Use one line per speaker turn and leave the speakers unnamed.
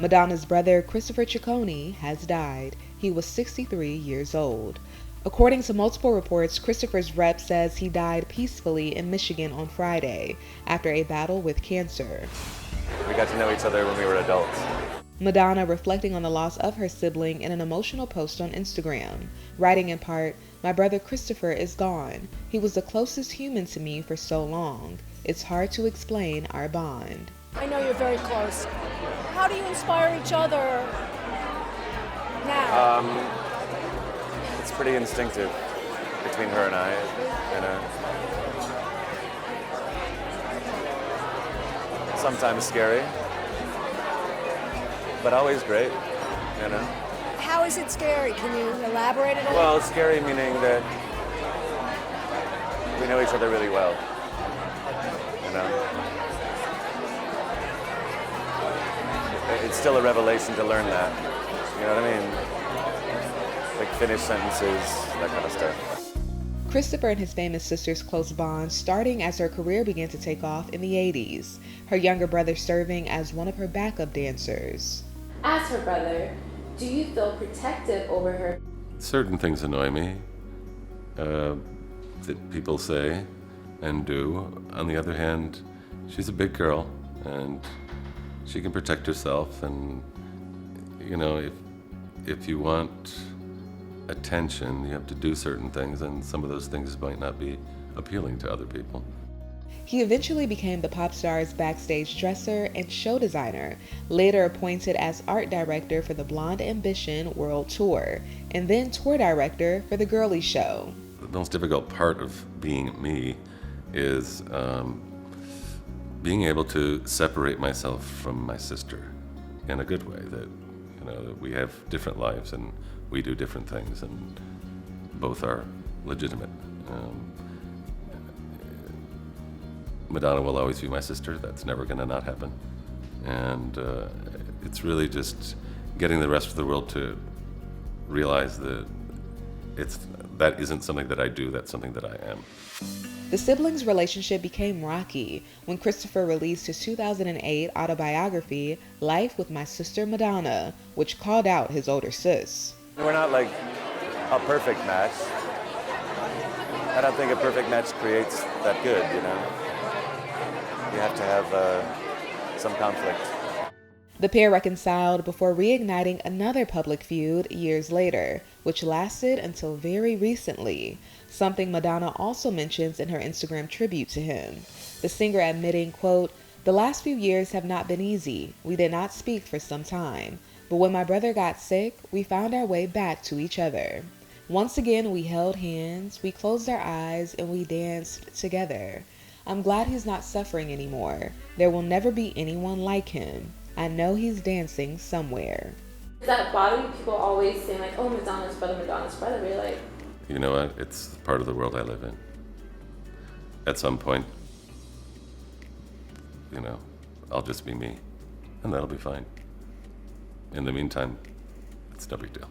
Madonna's brother, Christopher Ciccone, has died. He was 63 years old. According to multiple reports, Christopher's rep says he died peacefully in Michigan on Friday after a battle with cancer.
We got to know each other when we were adults.
Madonna reflecting on the loss of her sibling in an emotional post on Instagram, writing in part, "My brother Christopher is gone. He was the closest human to me for so long. It's hard to explain our bond."
I know you're very close. How do you inspire each other now?
It's pretty instinctive between her and I, you know. Sometimes scary, but always great, you know.
How is it scary? Can you elaborate a little?
Well, it's scary meaning that we know each other really well, you know. It's still a revelation to learn that, you know what I mean? Like finished sentences, that kind of stuff.
Christopher and his famous sister's close bond starting as her career began to take off in the 80s, her younger brother serving as one of her backup dancers.
As her brother, do you feel protective over her?
Certain things annoy me that people say and do. On the other hand, she's a big girl and she can protect herself, and you know, if you want attention, you have to do certain things, and some of those things might not be appealing to other people.
He eventually became the pop star's backstage dresser and show designer, later appointed as art director for the Blonde Ambition World Tour, and then tour director for the Girly Show.
The most difficult part of being me is being able to separate myself from my sister in a good way, that you know, that we have different lives and we do different things, and both are legitimate. Madonna will always be my sister. That's never going to not happen. And it's really just getting the rest of the world to realize that that isn't something that I do, that's something that I am.
The siblings' relationship became rocky when Christopher released his 2008 autobiography, Life with My Sister Madonna, which called out his older sis.
We're not like a perfect match. I don't think a perfect match creates that good, you know? You have to have some conflict.
The pair reconciled before reigniting another public feud years later, which lasted until very recently, something Madonna also mentions in her Instagram tribute to him. The singer admitting, quote, "The last few years have not been easy. We did not speak for some time. But when my brother got sick, we found our way back to each other. Once again, we held hands, we closed our eyes, and we danced together. I'm glad he's not suffering anymore. There will never be anyone like him. I know he's dancing somewhere."
Does that bother you? People always say like, "Oh, Madonna's brother, Madonna's brother." But you're like,
You know what? It's part of the world I live in. At some point, you know, I'll just be me, and that'll be fine. In the meantime, it's no big deal.